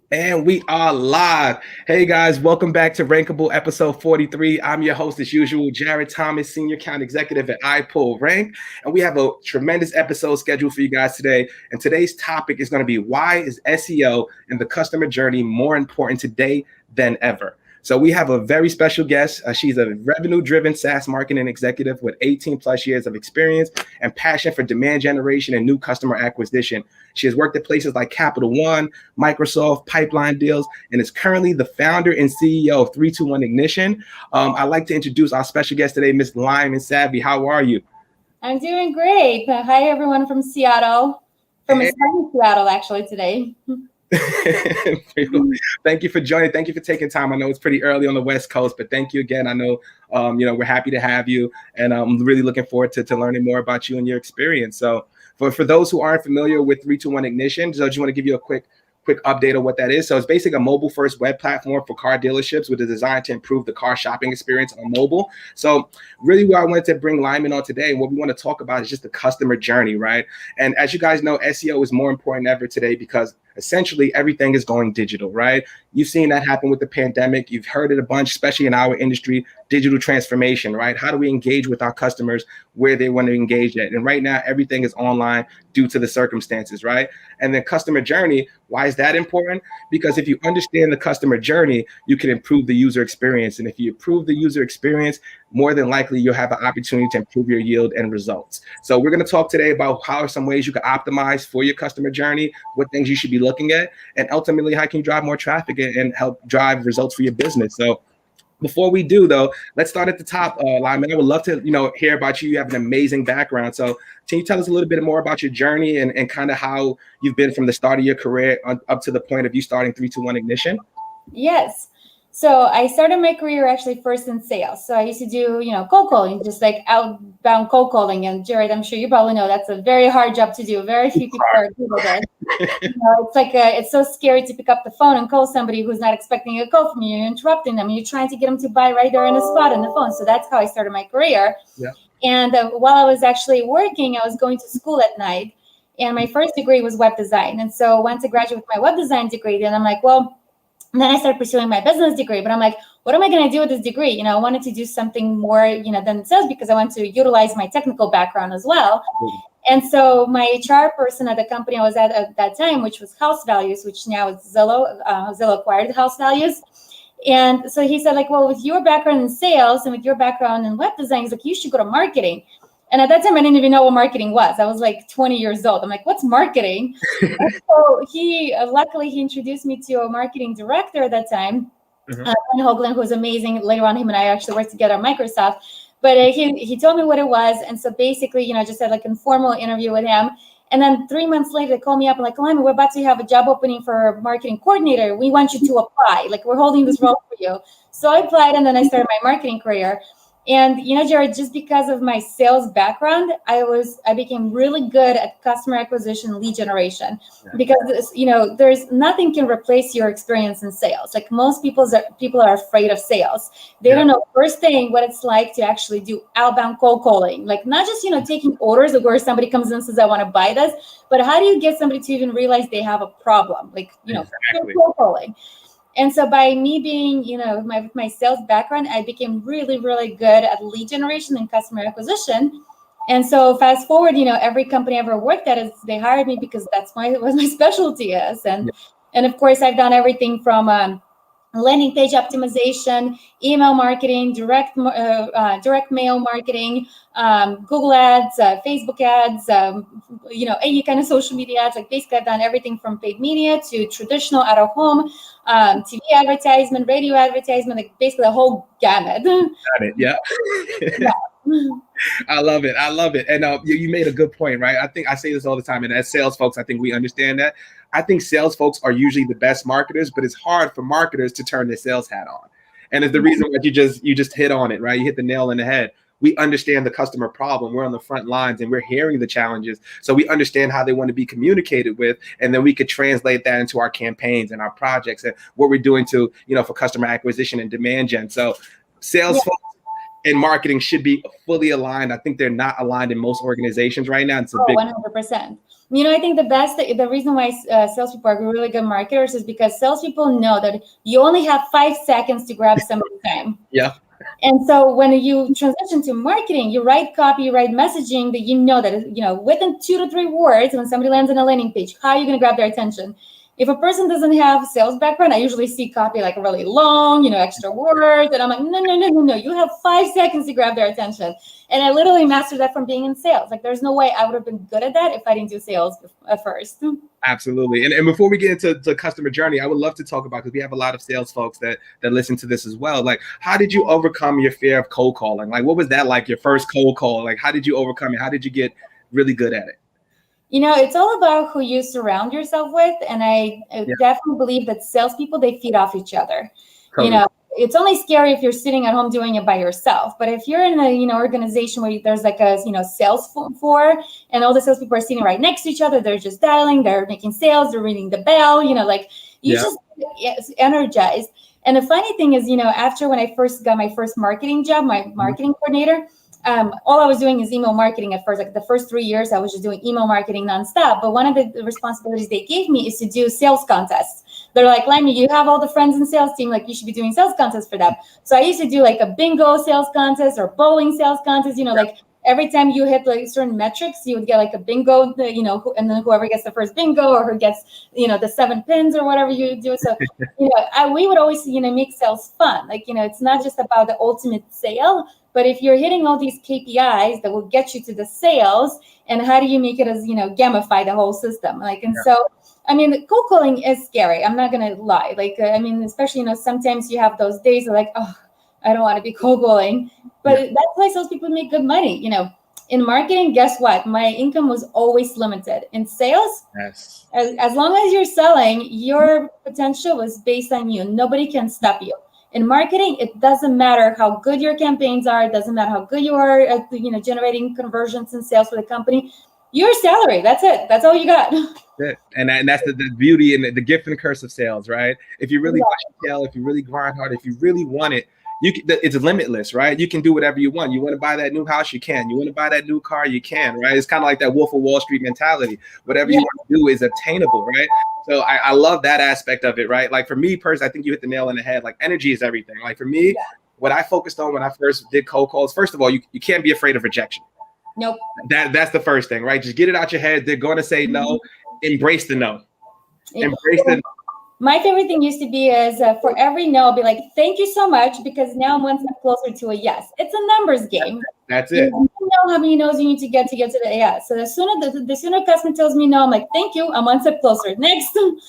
And we are live. Hey guys, welcome back to Rankable episode 43. I'm your host as usual, Jared Thomas, Senior Account Executive at iPullRank. And we have a tremendous episode scheduled for you guys today. And today's topic is going to be why is SEO and the customer journey more important today than ever? So we have a very special guest. She's a revenue-driven SaaS marketing executive with 18 plus years of experience and passion for demand generation and new customer acquisition. She has worked at places like Capital One, Microsoft, Pipeline Deals, and is currently the founder and CEO of 321 Ignition. I'd like to introduce our special guest today, Ms. Lyamen Savy. How are you? I'm doing great. Hi, everyone from Seattle, from Seattle, actually, today. Thank you for joining. Thank you for taking time. I know it's pretty early on the West Coast, but thank you again. I know, we're happy to have you, and I'm really looking forward to learning more about you and your experience. So for those who aren't familiar with 321 Ignition, so I just want to give you a quick update of what that is. So it's basically a mobile first web platform for car dealerships with a design to improve the car shopping experience on mobile. So really what I wanted to bring Lyamen on today, what we want to talk about is just the customer journey, right? And as you guys know, SEO is more important than ever today because essentially everything is going digital, right? You've seen that happen with the pandemic. You've heard it a bunch, especially in our industry, digital transformation, right? How do we engage with our customers where they want to engage at? And right now, everything is online due to the circumstances, right? And then customer journey, why is that important? Because if you understand the customer journey, you can improve the user experience. And if you improve the user experience, more than likely you'll have an opportunity to improve your yield and results. So we're going to talk today about how are some ways you can optimize for your customer journey, what things you should be looking at, and ultimately how can you drive more traffic and help drive results for your business. So before we do, though, let's start at the top. Lyamen, I would love to, hear about you. You have an amazing background. So can you tell us a little bit more about your journey and kind of how you've been from the start of your career up to the point of you starting 321 Ignition? Yes. So I started my career actually first in sales. So I used to do, cold calling, just like outbound cold calling. And Jared, I'm sure you probably know that's a very hard job to do. Very few people are good at it. It's so scary to pick up the phone and call somebody who's not expecting a call from you. You're interrupting them. You're trying to get them to buy right there on the spot on the phone. So that's how I started my career. Yeah. And while I was actually working, I was going to school at night. And my first degree was web design. And so once I graduated with my web design degree, then I'm like, well, and then I started pursuing my business degree, but I'm like, what am I going to do with this degree? I wanted to do something more, than sales because I want to utilize my technical background as well. And so my HR person at the company I was at that time, which was House Values, which now is Zillow, Zillow acquired House Values. And so he said, like, well, with your background in sales and with your background in web design, he's like, you should go to marketing. And at that time, I didn't even know what marketing was. I was like 20 years old. I'm like, what's marketing? And so luckily, he introduced me to a marketing director at that time, Glenn Hoagland, who was amazing. Later on, him and I actually worked together at Microsoft. But he told me what it was. And so basically, just had like an informal interview with him. And then 3 months later, they called me up and like, Lyamen, we're about to have a job opening for a marketing coordinator. We want you to apply. Like, we're holding this role for you. So I applied, and then I started my marketing career. And, Jared, just because of my sales background, I became really good at customer acquisition, lead generation, because, there's nothing can replace your experience in sales. Like most people are afraid of sales. They don't know first thing what it's like to actually do outbound cold calling, like not just, taking orders of where somebody comes in and says, I want to buy this, but how do you get somebody to even realize they have a problem? Like, cold calling. And so by me being, with my sales background, I became really, really good at lead generation and customer acquisition. And so fast forward, every company I ever worked at, they hired me because that's what my specialty is. And of course, I've done everything from landing page optimization, email marketing, direct mail marketing, Google ads, Facebook ads, any kind of social media ads. Like basically I've done everything from paid media to traditional out of home, TV advertisement, radio advertisement, like basically the whole gamut. Got it. Yeah. I love it. And you made a good point, right? I think I say this all the time. And as sales folks, I think we understand that. I think sales folks are usually the best marketers, but it's hard for marketers to turn their sales hat on. And it's the reason why you just hit on it, right? You hit the nail on the head. We understand the customer problem. We're on the front lines and we're hearing the challenges. So we understand how they want to be communicated with. And then we could translate that into our campaigns and our projects and what we're doing to, for customer acquisition and demand gen. So sales folks and marketing should be fully aligned. I think they're not aligned in most organizations right now. It's a big 100%. I think the reason why salespeople are really good marketers is because salespeople know that you only have 5 seconds to grab somebody's time. Yeah. And so when you transition to marketing, you write copy, you write messaging that that, within 2 to 3 words, when somebody lands on a landing page, how are you going to grab their attention? If a person doesn't have sales background, I usually see copy like really long, extra words. And I'm like, no. You have 5 seconds to grab their attention. And I literally mastered that from being in sales. Like there's no way I would have been good at that if I didn't do sales at first. Absolutely. And before we get into the customer journey, I would love to talk about, because we have a lot of sales folks that listen to this as well. Like, how did you overcome your fear of cold calling? Like, what was that like, your first cold call? Like, how did you overcome it? How did you get really good at it? It's all about who you surround yourself with. And I definitely believe that salespeople, they feed off each other. Totally. It's only scary if you're sitting at home doing it by yourself. But if you're in a organization where there's like a sales floor, and all the salespeople are sitting right next to each other, they're just dialing, they're making sales, they're ringing the bell, just energized. And the funny thing is, after when I first got my first marketing job, my marketing coordinator, all I was doing is email marketing at first. Like the first 3 years, I was just doing email marketing nonstop. But one of the responsibilities they gave me is to do sales contests. They're like, Lyamen, you have all the friends in the sales team, like you should be doing sales contests for them. So I used to do like a bingo sales contest or bowling sales contest, like every time you hit like certain metrics, you would get like a bingo, and then whoever gets the first bingo or who gets, the 7 pins or whatever you do. So, we would always, make sales fun. Like, it's not just about the ultimate sale, but if you're hitting all these KPIs that will get you to the sales, and how do you make it as, gamify the whole system? So, the cold calling is scary. I'm not going to lie. Especially, sometimes you have those days like, oh, I don't want to be cold calling, but that's why salespeople make good money. In marketing, guess what? My income was always limited. In sales, yes, as long as you're selling, your potential was based on you. Nobody can stop you. In marketing, it doesn't matter how good your campaigns are. It doesn't matter how good you are at generating conversions and sales for the company. Your salary, that's it. That's all you got. And that's the beauty and the gift and the curse of sales, right? If you really sell, if you really grind hard, if you really want it, it's limitless, right? You can do whatever you want. You want to buy that new house, you can. You want to buy that new car, you can, right? It's kind of like that Wolf of Wall Street mentality. Whatever you want to do is attainable, right? So I love that aspect of it, right? Like for me personally, I think you hit the nail on the head. Like energy is everything. Like for me, what I focused on when I first did cold calls, first of all, you can't be afraid of rejection. Nope. That's the first thing, right? Just get it out your head. They're going to say no. Embrace the no. Embrace the no. My favorite thing used to be is for every no, I'll be like, thank you so much, because now I'm one step closer to a yes. It's a numbers game. That's it. You know how many no's you need to get to the yes. So the sooner a customer tells me no, I'm like, thank you, I'm one step closer. Next. Time.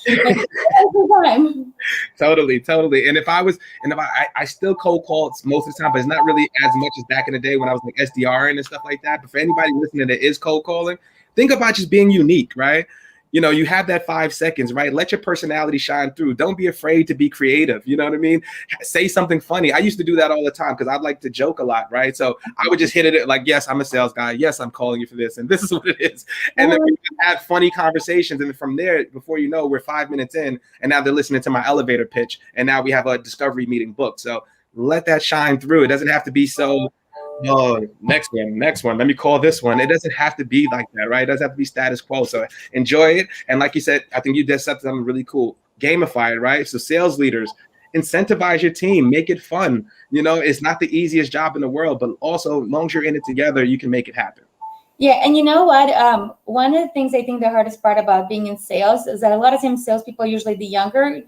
Totally. And if I still cold call most of the time, but it's not really as much as back in the day when I was like SDR and stuff like that. But for anybody listening that is cold calling, think about just being unique, right? You have that 5 seconds, right? Let your personality shine through. Don't be afraid to be creative. You know what I mean? Say something funny. I used to do that all the time because I'd like to joke a lot, right? So I would just hit it like, yes, I'm a sales guy. Yes, I'm calling you for this. And this is what it is. And then we have funny conversations. And from there, before you know, we're 5 minutes in and now they're listening to my elevator pitch. And now we have a discovery meeting booked. So let that shine through. It doesn't have to be so, oh, next one. Let me call this one. It doesn't have to be like that, right? It doesn't have to be status quo. So enjoy it. And like you said, I think you did something really cool. Gamify it, right? So sales leaders, incentivize your team, make it fun. It's not the easiest job in the world, but also as long as you're in it together, you can make it happen. Yeah, and you know what? One of the things I think the hardest part about being in sales is that a lot of times salespeople are usually the younger,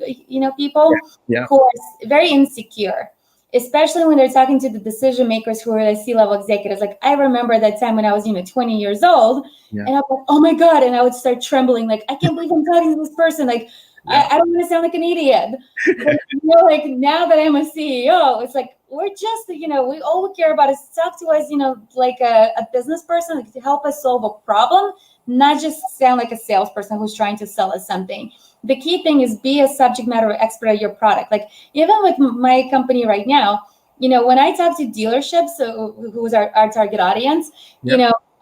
people who are very insecure. Especially when they're talking to the decision makers who are the C-level executives. Like I remember that time when I was, 20 years old, and I'm like, oh my God. And I would start trembling. Like, I can't believe I'm talking to this person. Like, I don't want to sound like an idiot. But, like now that I'm a CEO, it's like, we're just, we all we care about is talk to us, like a business person, like, to help us solve a problem, not just sound like a salesperson who's trying to sell us something. The key thing is be a subject matter expert at your product. Like even with my company right now, when I talk to dealerships, who's our target audience,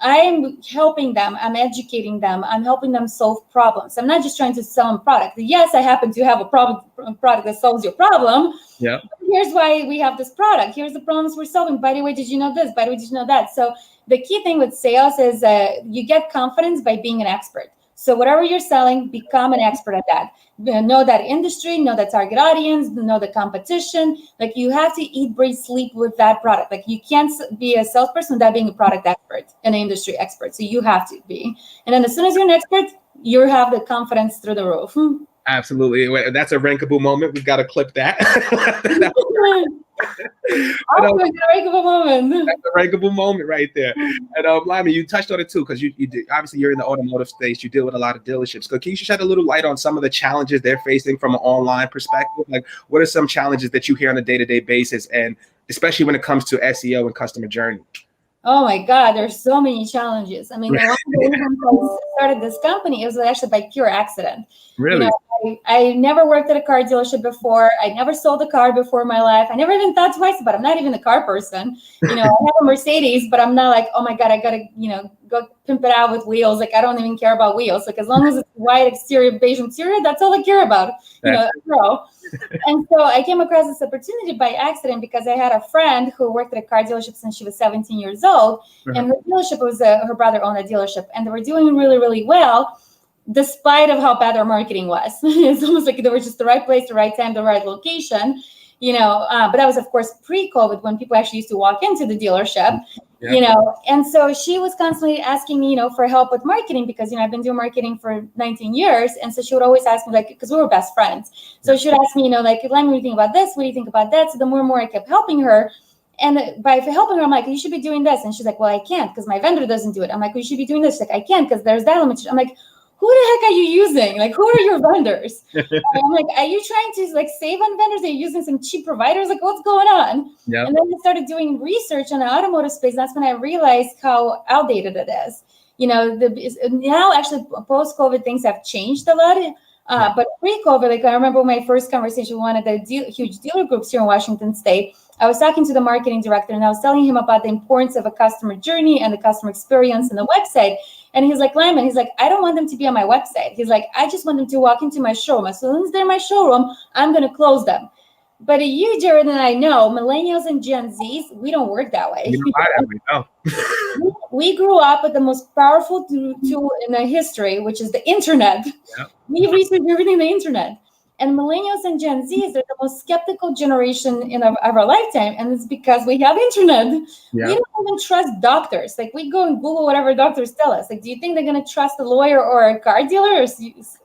I'm helping them. I'm educating them. I'm helping them solve problems. I'm not just trying to sell them product. Yes, I happen to have a product that solves your problem. Yeah. Here's why we have this product. Here's the problems we're solving. By the way, did you know this? By the way, did you know that? So the key thing with sales is you get confidence by being an expert. So whatever you're selling, become an expert at that. Know that industry, know that target audience, know the competition. Like you have to eat, breathe, sleep with that product. Like you can't be a salesperson without being a product expert and an industry expert. So you have to be. And then as soon as you're an expert, you have the confidence through the roof. Absolutely. That's a rankable moment. We've got to clip that. Rankable moment. That's a rankable moment right there. And Lyamen, you touched on it too, because you did, obviously you're in the automotive space. You deal with a lot of dealerships. So can you shed a little light on some of the challenges they're facing from an online perspective? Like, what are some challenges that you hear on a day-to-day basis, and especially when it comes to SEO and customer journey? Oh my God, there's so many challenges. I mean, the one reason I started this company, it was actually by pure accident. Really? You know, I never worked at a car dealership before. I never sold a car before in my life. I never even thought twice about it. I'm not even a car person. You know, I have a Mercedes, but I'm not like, oh my God, I gotta, go pimp it out with wheels. Like I don't even care about wheels. Like as long as it's white exterior, beige interior, that's all I care about. And so I came across this opportunity by accident because I had a friend who worked at a car dealership since she was 17 years old. And her dealership was her brother owned a dealership, and they were doing really, really well, despite of how bad their marketing was. It's almost like they were just the right place, the right time, the right location, but that was of course pre-COVID, when people actually used to walk into the dealership. And so she was constantly asking me, for help with marketing, because, I've been doing marketing for 19 years. And so she would always ask me, like, because we were best friends. So she would ask me, like, Lyamen, what do you think about this? What do you think about that? So the more and more I kept helping her. And by helping her, I'm like, you should be doing this. And she's like, well, I can't because my vendor doesn't do it. I'm like, well, you should be doing this. She's like, I can't because there's that limitation. I'm like, who the heck are you using? Like, who are your vendors? I'm like, are you trying to like save on vendors? Are you using some cheap providers? Like, what's going on? Yep. And then I started doing research on the automotive space. That's when I realized how outdated it is. Now actually post-COVID things have changed a lot. But pre-COVID, like I remember my first conversation with one of the huge dealer groups here in Washington State. I was talking to the marketing director and I was telling him about the importance of a customer journey and the customer experience and the website. And he's like, Lyamen, he's like, I don't want them to be on my website. He's like, I just want them to walk into my showroom. As soon as they're in my showroom, I'm going to close them. But you, Jared, and I know millennials and Gen Zs, we don't work that way. We grew up with the most powerful tool in the history, which is the internet. Yep. We research everything on the internet. And millennials and Gen Zs are the most skeptical generation of our lifetime. And it's because we have internet. Yep. We don't even trust doctors. Like we go and Google whatever doctors tell us. Like, do you think they're going to trust a lawyer or a car dealer or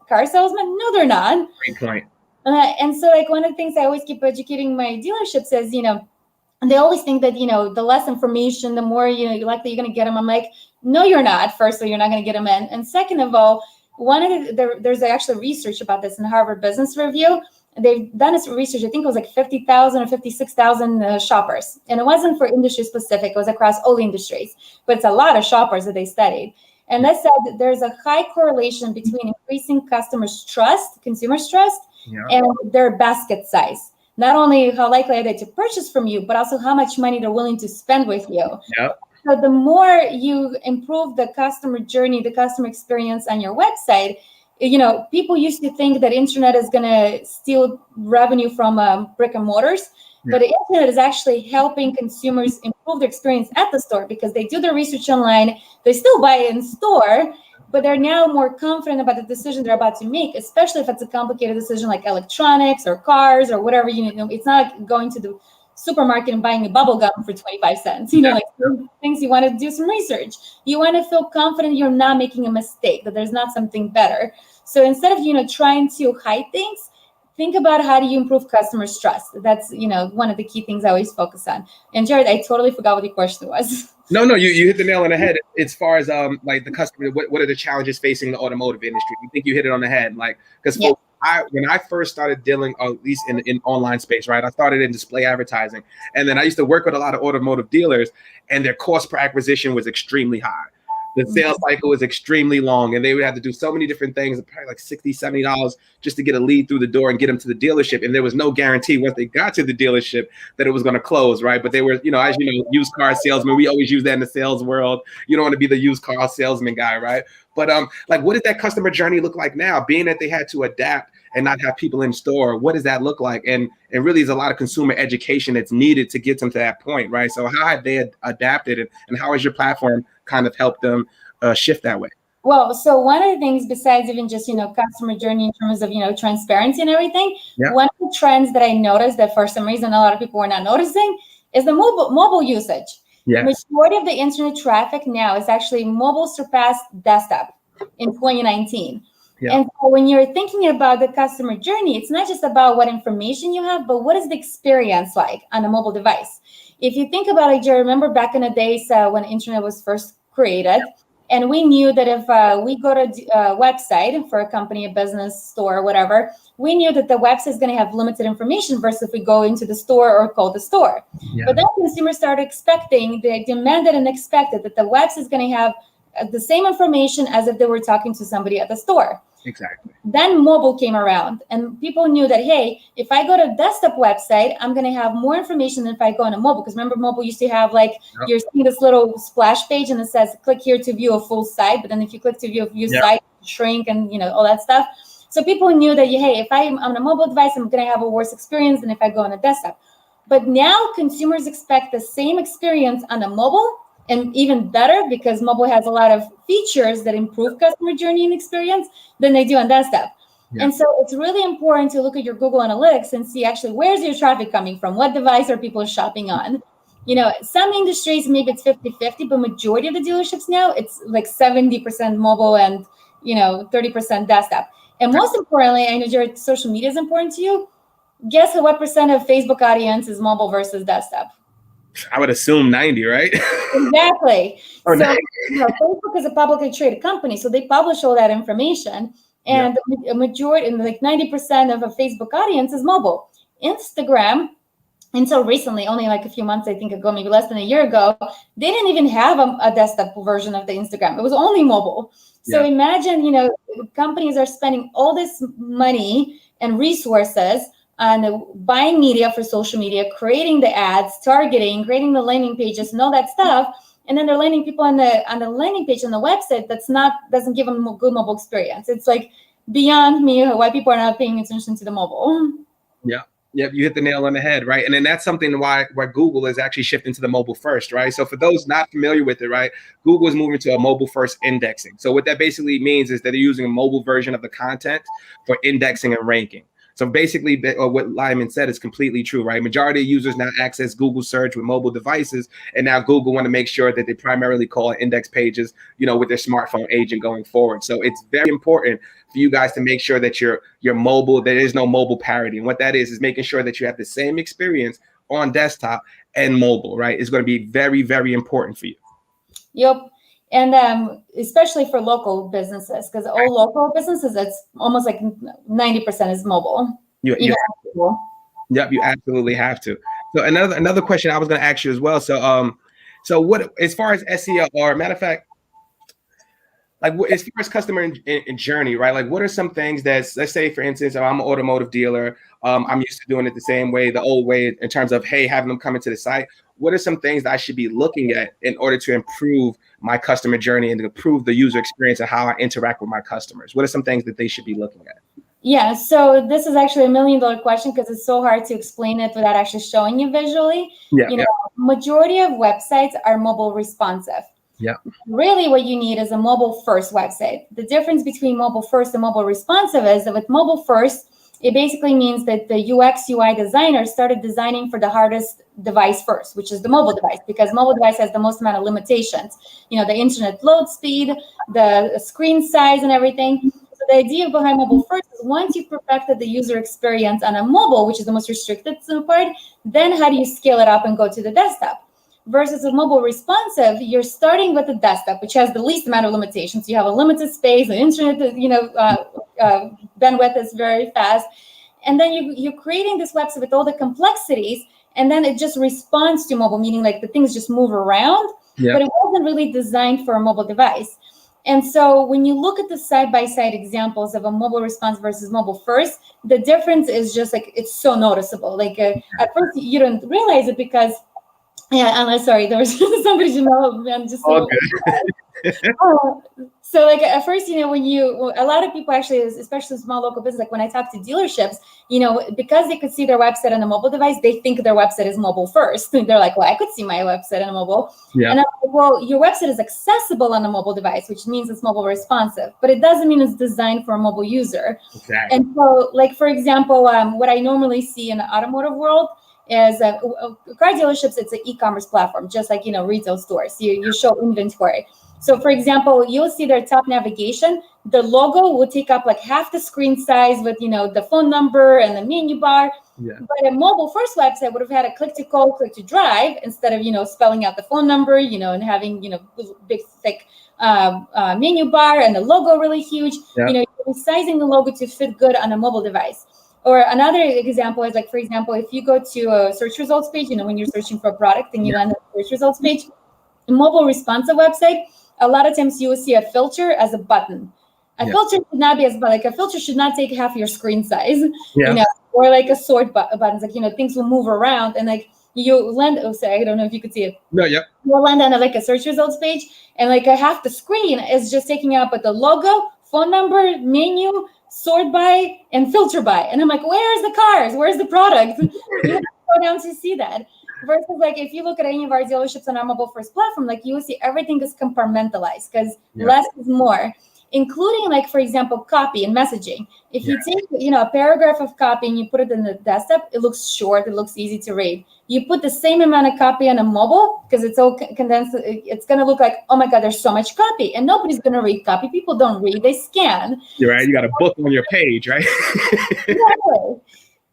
car salesman? No, they're not. Great point. And so like one of the things I always keep educating my dealerships is, and they always think that, the less information, the more, likely you're going to get them. I'm like, no, you're not. Firstly, you're not going to get them in. And second of all, there's actually research about this in Harvard Business Review. They've done this research. I think it was like 50,000 or 56,000 shoppers. And it wasn't for industry specific. It was across all industries. But it's a lot of shoppers that they studied. And that said that there's a high correlation between increasing consumers' trust, and their basket size. Not only how likely are they to purchase from you, but also how much money they're willing to spend with you. Yep. So the more you improve the customer journey, the customer experience on your website, people used to think that internet is going to steal revenue from brick and mortars. But the internet is actually helping consumers improve their experience at the store because they do their research online. They still buy it in store, but they're now more confident about the decision they're about to make, especially if it's a complicated decision like electronics or cars or whatever. It's not like going to the supermarket and buying a bubble gum for 25 cents. Like things you want to do some research. You want to feel confident you're not making a mistake, that there's not something better. So instead of, trying to hide things, think about how do you improve customers' trust. That's, one of the key things I always focus on. And Jared, I totally forgot what the question was. No, you hit the nail on the head. As far as like the customer, what are the challenges facing the automotive industry? I think you hit it on the head. Like, because when I first started dealing, at least in online space, right? I started in display advertising, and then I used to work with a lot of automotive dealers, and their cost per acquisition was extremely high. The sales cycle was extremely long, and they would have to do so many different things, probably like $60, $70 just to get a lead through the door and get them to the dealership. And there was no guarantee once they got to the dealership that it was going to close, right? But they were, as used car salesmen, we always use that in the sales world. You don't want to be the used car salesman guy, right? But like, what did that customer journey look like now? Being that they had to adapt and not have people in store, what does that look like? And really, there's a lot of consumer education that's needed to get them to that point, right? So how have they adapted, and how has your platform kind of helped them shift that way? Well, so one of the things besides even just, customer journey in terms of, transparency and everything, one of the trends that I noticed that for some reason a lot of people were not noticing is the mobile usage. Yes. Majority of the internet traffic now is actually mobile surpassed desktop in 2019. Yeah. And so when you're thinking about the customer journey, it's not just about what information you have, but what is the experience like on a mobile device? If you think about it, do you remember back in the days when internet was first created? And we knew that if we go to a website for a company, a business, store, whatever, we knew that the website is going to have limited information versus if we go into the store or call the store. Yeah. But then consumers started expecting, they demanded and expected that the website is going to have the same information as if they were talking to somebody at the store. Exactly. Then mobile came around and people knew that, hey, if I go to a desktop website, I'm going to have more information than if I go on a mobile. Because remember, mobile used to have you're seeing this little splash page and it says, click here to view a full site. But then if you click to view a view site, shrink and, all that stuff. So people knew that, hey, if I'm on a mobile device, I'm going to have a worse experience than if I go on a desktop. But now consumers expect the same experience on a mobile and even better because mobile has a lot of features that improve customer journey and experience than they do on desktop. Yeah. And so it's really important to look at your Google Analytics and see actually where's your traffic coming from? What device are people shopping on? Some industries, maybe it's 50-50, but majority of the dealerships now, it's like 70% mobile and, 30% desktop. And most importantly, I know your social media is important to you. Guess what percent of Facebook audience is mobile versus desktop? I would assume 90, right? Exactly. So, Facebook is a publicly traded company, so they publish all that information. And a majority, like 90% of a Facebook audience is mobile. Instagram, until recently, only like a few months, I think ago, maybe less than a year ago, they didn't even have a desktop version of the Instagram. It was only mobile. So imagine, companies are spending all this money and resources on buying media for social media, creating the ads, targeting, creating the landing pages and all that stuff. And then they're landing people on the landing page on the website doesn't give them a good mobile experience. It's like beyond me why people are not paying attention to the mobile. Yeah. Yep, you hit the nail on the head, right? And then that's something why Google is actually shifting to the mobile first, right? So for those not familiar with it, right, Google is moving to a mobile first indexing. So what that basically means is that they're using a mobile version of the content for indexing and ranking. So basically, what Lyamen said is completely true, right? Majority of users now access Google search with mobile devices, and now Google want to make sure that they primarily call index pages, with their smartphone agent going forward. So it's very important for you guys to make sure that you're mobile. There is no mobile parity, and what that is making sure that you have the same experience on desktop and mobile, right? It's going to be very, very important for you. Yep. And especially for local businesses, because all local businesses, it's almost like 90% is mobile. Yep, you absolutely have to. So another question I was going to ask you as well. So what, as far as SEO, or matter of fact, like as far as customer in journey, right? Like what are some things that's, let's say for instance, I'm an automotive dealer, I'm used to doing it the same way, the old way, in terms of, hey, having them come into the site. What are some things that I should be looking at in order to improve my customer journey and to improve the user experience and how I interact with my customers? What are some things that they should be looking at? Yeah, so this is actually $1 million question because it's so hard to explain it without actually showing you visually. Majority of websites are mobile responsive. Yeah. Really what you need is a mobile first website. The difference between mobile first and mobile responsive is that with mobile first, it basically means that the UX UI designers started designing for the hardest device first, which is the mobile device, because mobile device has the most amount of limitations. The internet load speed, the screen size and everything. So the idea behind mobile first is once you've perfected the user experience on a mobile, which is the most restricted part, then how do you scale it up and go to the desktop? Versus a mobile responsive, you're starting with the desktop, which has the least amount of limitations. You have a limited space, the internet, bandwidth is very fast. And then you're creating this website with all the complexities, and then it just responds to mobile, meaning like the things just move around, but it wasn't really designed for a mobile device. And so when you look at the side-by-side examples of a mobile response versus mobile first, the difference is just like, it's so noticeable. Like at first you don't realize it because, sorry, there was somebody, I'm just all good. So like at first, when a lot of people actually, especially small local business, like when I talk to dealerships, because they could see their website on a mobile device, they think their website is mobile first. They're like, well, I could see my website on a mobile. Yeah. And I'm like, well, your website is accessible on a mobile device, which means it's mobile responsive, but it doesn't mean it's designed for a mobile user. Exactly. And so like, for example, what I normally see in the automotive world is car dealerships, it's an e-commerce platform, just like, retail stores. You show inventory. So for example, you'll see their top navigation, the logo will take up like half the screen size with, the phone number and the menu bar. Yeah. But a mobile first website would have had a click to call, click to drive instead of, spelling out the phone number, and having, big, thick menu bar and the logo really huge. Yeah. You're resizing the logo to fit good on a mobile device. Or another example is like, for example, if you go to a search results page, when you're searching for a product and you land on the search results page, a mobile responsive website, a lot of times you will see a filter as a button. A filter should not be a filter should not take half your screen size, or like a sort buttons, like, things will move around and like you land, I don't know if you could see it. No, yep. You'll land on like a search results page and like half the screen is just taking up with the logo, phone number, menu, sort by, and filter by. And I'm like, where's the cars? Where's the product? You have to go down to see that. Versus like, if you look at any of our dealerships on our mobile first platform, like you will see everything is compartmentalized because less is more, including like, for example, copy and messaging. If you take, a paragraph of copy and you put it in the desktop, it looks short, it looks easy to read. You put the same amount of copy on a mobile because it's so condensed, it's going to look like, oh my God, there's so much copy. And nobody's going to read copy. People don't read, they scan. You're right. You got a book on your page, right? Exactly.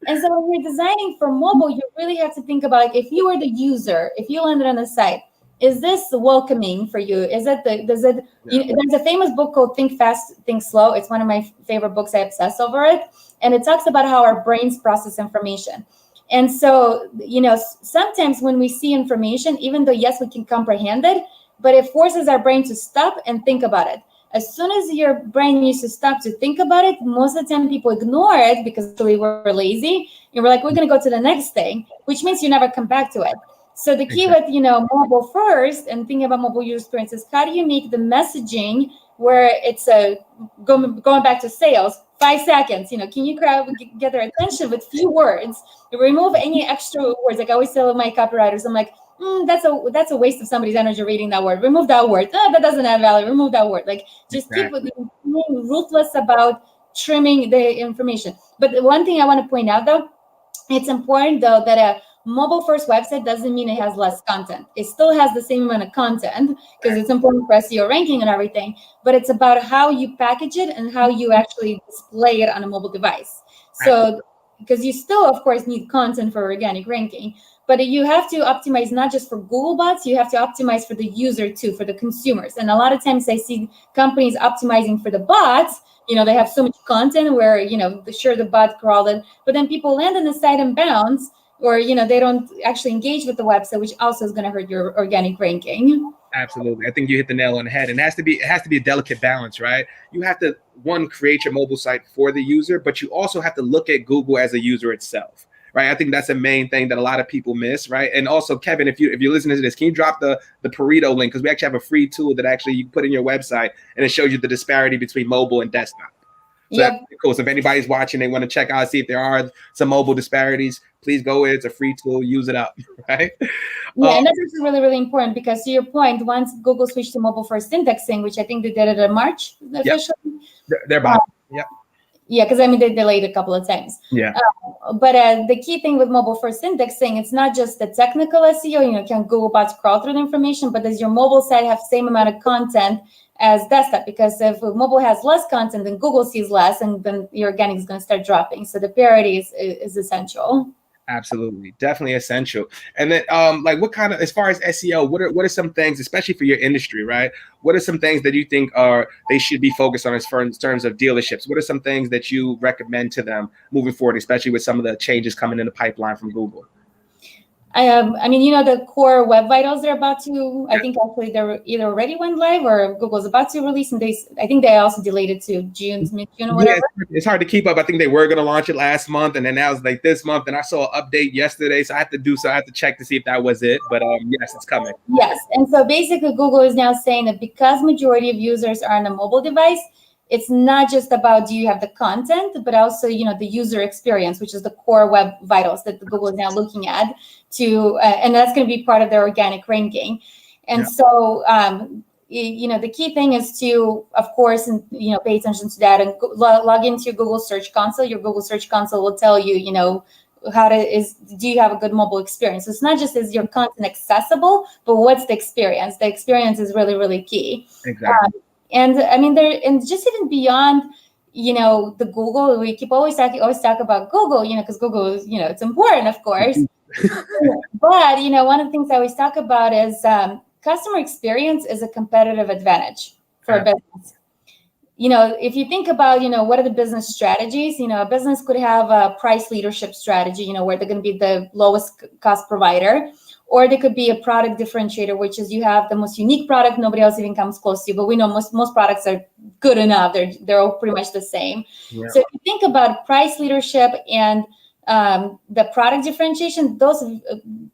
And so when you're designing for mobile, you really have to think about, like, if you are the user, if you landed on the site, is this welcoming for you? Is it there's a famous book called Think Fast, Think Slow. It's one of my favorite books. I obsess over it. And it talks about how our brains process information. And so, sometimes when we see information, even though, yes, we can comprehend it, but it forces our brain to stop and think about it. As soon as your brain needs to stop to think about it, most of the time people ignore it because we're lazy. And we're like, we're going to go to the next thing, which means you never come back to it. So the key with, mobile first and thinking about mobile user experience is how do you make the messaging where it's going back to sales, 5 seconds, can you get their attention with few words, remove any extra words. Like I always tell my copywriters, I'm like, that's a waste of somebody's energy reading that word. Remove that word. That doesn't add value. Remove that word. Like just keep being ruthless about trimming the information. But the one thing I want to point out though, it's important though that a mobile first website doesn't mean it has less content. It still has the same amount of content because it's important for SEO ranking and everything, but it's about how you package it and how you actually display it on a mobile device. So because you still, of course, need content for organic ranking, but you have to optimize not just for Google bots, you have to optimize for the user too, for the consumers. And a lot of times I see companies optimizing for the bots. They have so much content where, sure, the bot crawled it, but then people land on the site and bounce, or, they don't actually engage with the website, which also is going to hurt your organic ranking. Absolutely. I think you hit the nail on the head. And it has to be a delicate balance, right? You have to, one, create your mobile site for the user, but you also have to look at Google as a user itself, right? I think that's the main thing that a lot of people miss, right? And also, Kevin, if you're listening to this, can you drop the Pareto link? Because we actually have a free tool that actually you put in your website and it shows you the disparity between mobile and desktop. So that's cool. So if anybody's watching, they want to check out, see if there are some mobile disparities, please go in. It's a free tool. Use it up, right? Yeah, and that's actually really, really important because to your point, once Google switched to mobile first indexing, which I think they did it in March officially. They're about, Yeah, because they delayed a couple of times. Yeah. But the key thing with mobile first indexing, it's not just the technical SEO, can Google bots crawl through the information, but does your mobile site have same amount of content as desktop? Because if mobile has less content, then Google sees less, and then your organic is going to start dropping. So the parity is essential. Absolutely. Definitely essential. And then what kind of, as far as SEO, what are some things, especially for your industry, right? What are some things that you think they should be focused on in terms of dealerships? What are some things that you recommend to them moving forward, especially with some of the changes coming in the pipeline from Google? I mean, the core web vitals they're about to, I think actually they're either already went live or Google's about to release, and I think they also delayed it to mid-June or whatever. Yeah, it's hard to keep up. I think they were going to launch it last month, and then now it's like this month, and I saw an update yesterday, so I have to check to see if that was it, but yes, it's coming. Yes, and so basically Google is now saying that because majority of users are on a mobile device, it's not just about do you have the content, but also, the user experience, which is the core web vitals that Google is now looking at and that's going to be part of their organic ranking. And so, the key thing is to, of course, pay attention to that and log into your Google Search Console. Your Google Search Console will tell you, do you have a good mobile experience? So it's not just is your content accessible, but what's the experience? The experience is really, really key. Exactly. And I mean, and just even beyond, the Google, we keep always talk about Google, because Google is, it's important, of course. But, one of the things I always talk about is customer experience is a competitive advantage for a business. If you think about, what are the business strategies, a business could have a price leadership strategy, where they're going to be the lowest cost provider. Or they could be a product differentiator, which is you have the most unique product, nobody else even comes close to you. But we know most products are good enough; they're all pretty much the same. Yeah. So if you think about price leadership and the product differentiation, those are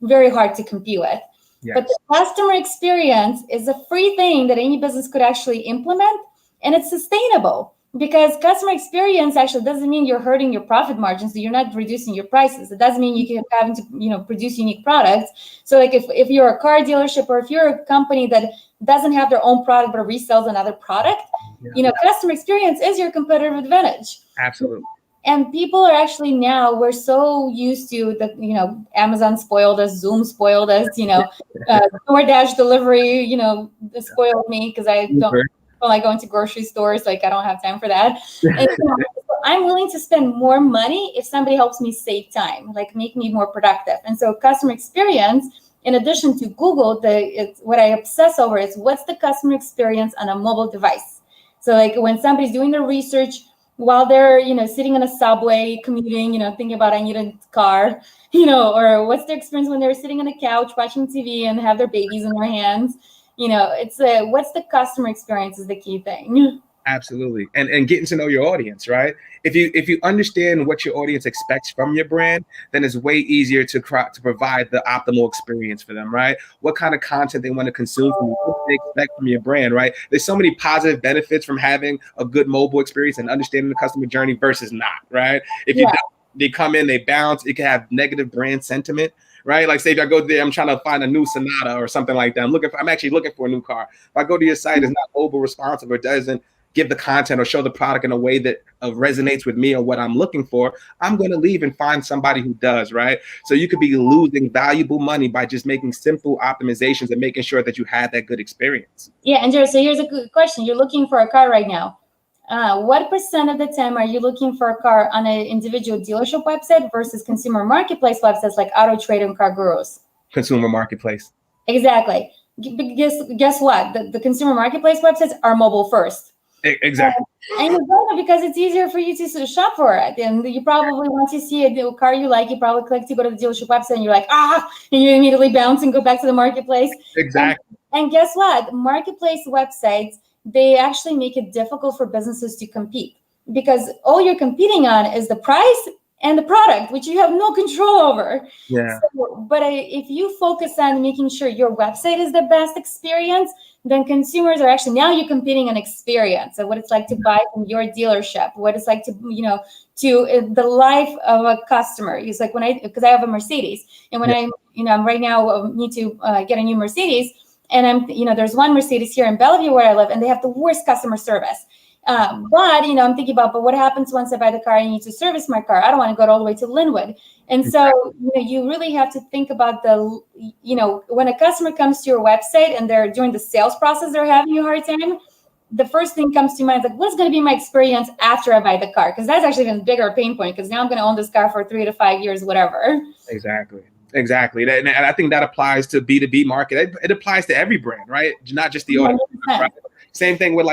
very hard to compete with. Yes. But the customer experience is a free thing that any business could actually implement, and it's sustainable. Because customer experience actually doesn't mean you're hurting your profit margins, so you're not reducing your prices. It doesn't mean you keep having to, produce unique products. So like if you're a car dealership or if you're a company that doesn't have their own product but resells another product, customer experience is your competitive advantage. Absolutely. And people are actually we're so used to the, Amazon spoiled us, Zoom spoiled us, DoorDash delivery, spoiled me because I don't like going to grocery stores. Like I don't have time for that. And I'm willing to spend more money if somebody helps me save time, like make me more productive. And so customer experience, in addition to Google, what I obsess over is what's the customer experience on a mobile device. So like when somebody's doing their research while they're, sitting in a subway, commuting, thinking about I need a car, or what's their experience when they're sitting on a couch watching TV and have their babies in their hands. It's what's the customer experience is the key thing. Absolutely. And getting to know your audience, right? If you understand what your audience expects from your brand, then it's way easier to provide the optimal experience for them, right? What kind of content they want to consume from you, what they expect from your brand, right? There's so many positive benefits from having a good mobile experience and understanding the customer journey versus not, right? If you don't, they come in, they bounce, it can have negative brand sentiment. Right? Like say if I go there, I'm trying to find a new Sonata or something like that. I'm actually looking for a new car. If I go to your site, it's not mobile responsive or doesn't give the content or show the product in a way that resonates with me or what I'm looking for, I'm going to leave and find somebody who does, right? So you could be losing valuable money by just making simple optimizations and making sure that you had that good experience. Yeah, and so here's a good question. You're looking for a car right now. What percent of the time are you looking for a car on an individual dealership website versus consumer marketplace websites like Auto Trader and Car Gurus? Consumer marketplace. Exactly. Guess what? The consumer marketplace websites are mobile first. Exactly. And you know because it's easier for you to sort of shop for it. And you probably, once you see a car you like, you probably click to go to the dealership website and you're like, and you immediately bounce and go back to the marketplace. Exactly. And guess what? Marketplace websites, they actually make it difficult for businesses to compete because all you're competing on is the price and the product, which you have no control over. Yeah. But if you focus on making sure your website is the best experience, then consumers are actually, now you're competing on experience. So what it's like to buy from your dealership, what it's like to, the life of a customer. It's like because I have a Mercedes, and when I'm right now need to get a new Mercedes, and there's one Mercedes here in Bellevue where I live, and they have the worst customer service. But I'm thinking about, but what happens once I buy the car? I need to service my car. I don't want to go all the way to Linwood. And so, you really have to think about when a customer comes to your website and they're during the sales process, they're having a hard time. The first thing comes to mind is like, what's going to be my experience after I buy the car? Because that's actually even a bigger pain point, because now I'm going to own this car for 3 to 5 years, whatever. Exactly. And I think that applies to B2B market. It applies to every brand, right? Not just the audience. Right? Same thing with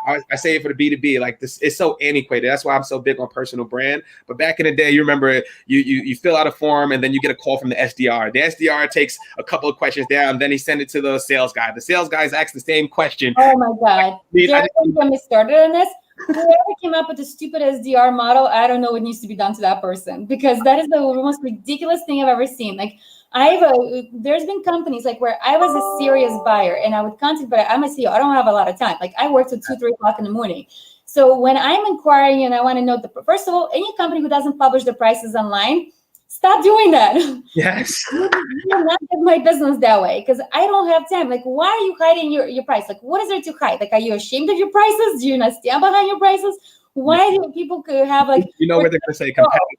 I say it for the B2B, like this, it's so antiquated. That's why I'm so big on personal brand. But back in the day, you remember you fill out a form and then you get a call from the SDR. The SDR takes a couple of questions down, then he send it to the sales guy. The sales guys ask the same question. Oh my God. Don't get me started on this. Whoever came up with the stupid SDR model, I don't know what needs to be done to that person, because that is the most ridiculous thing I've ever seen. Like, there's been companies like where I was a serious buyer and I would contact, but I'm a CEO. I don't have a lot of time. Like, I work till 2-3 o'clock in the morning. So when I'm inquiring and I want to know first of all, any company who doesn't publish the prices online, stop doing that. Yes. You will not get my business that way, because I don't have time. Like, why are you hiding your price? Like, what is there to hide? Like, are you ashamed of your prices? Do you not stand behind your prices? Why do people have like, what they're going to say,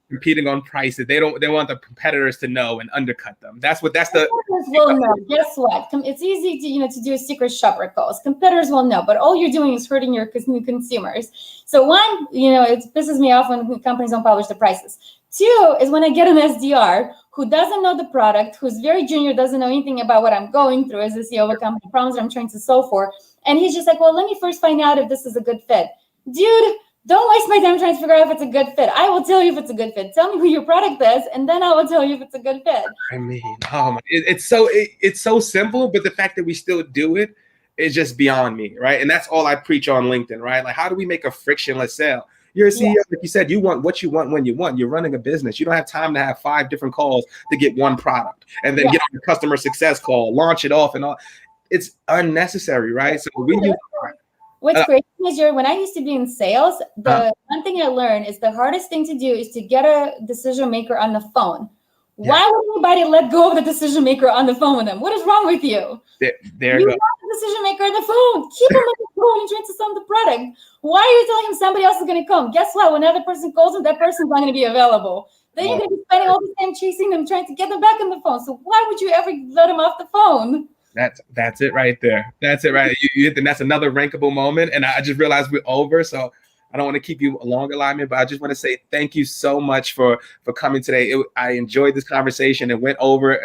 competing on prices? They want the competitors to know and undercut them. That's the competitors will know. Guess what? It's easy to do secret shopper calls. Competitors will know, but all you're doing is hurting your consumers. So one, it pisses me off when companies don't publish the prices. Two is when I get an SDR who doesn't know the product, who's very junior, doesn't know anything about what I'm going through as a CEO of a company, problems that I'm trying to solve for, and he's just like, well, let me first find out if this is a good fit. Dude, don't waste my time trying to figure out if it's a good fit. I will tell you if it's a good fit. Tell me who your product is, and then I will tell you if it's a good fit. I mean, it's so simple, but the fact that we still do it is just beyond me, right? And that's all I preach on LinkedIn, right? Like, how do we make a frictionless sale? You're a CEO, like you said, you want what you want when you want. You're running a business. You don't have time to have 5 different calls to get one product and then get on the customer success call, launch it off and all. It's unnecessary, right? So we use. What's crazy is when I used to be in sales, the one thing I learned is the hardest thing to do is to get a decision maker on the phone. Yeah. Why would anybody let go of the decision maker on the phone with them? What is wrong with you? There you want the decision maker on the phone. Keep him on the phone and trying to sell the product. Why are you telling him somebody else is going to come? Guess what? When another person calls him, that person's not going to be available. Then you're going to be spending all the time chasing them, trying to get them back on the phone. So why would you ever let him off the phone? That's it right there. That's it right. You hit that's another rankable moment, and I just realized we're over. So I don't want to keep you longer, Lyamen, but I just want to say thank you so much for coming today. I enjoyed this conversation. It went over.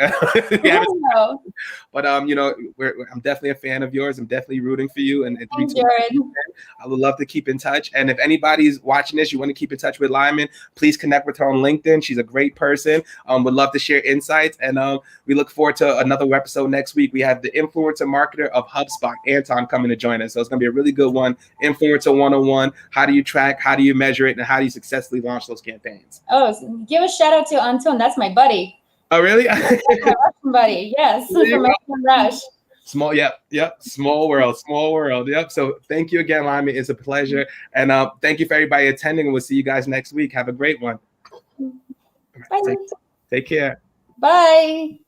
But I'm definitely a fan of yours. I'm definitely rooting for you. And I would love to keep in touch. And if anybody's watching this, you want to keep in touch with Lyamen, please connect with her on LinkedIn. She's a great person. Would love to share insights. And we look forward to another episode next week. We have the influencer marketer of HubSpot, Anton, coming to join us. So it's going to be a really good one. Influencer 101. How do you track? How do you measure it? And how do you successfully launch those campaigns? Oh, give a shout out to Anton. That's my buddy. Oh, really? Buddy, yes. From Rush. Small, yep. Small world. Yep. So thank you again, Lyamen. It's a pleasure. And thank you for everybody attending. We'll see you guys next week. Have a great one. Bye. Take care. Bye.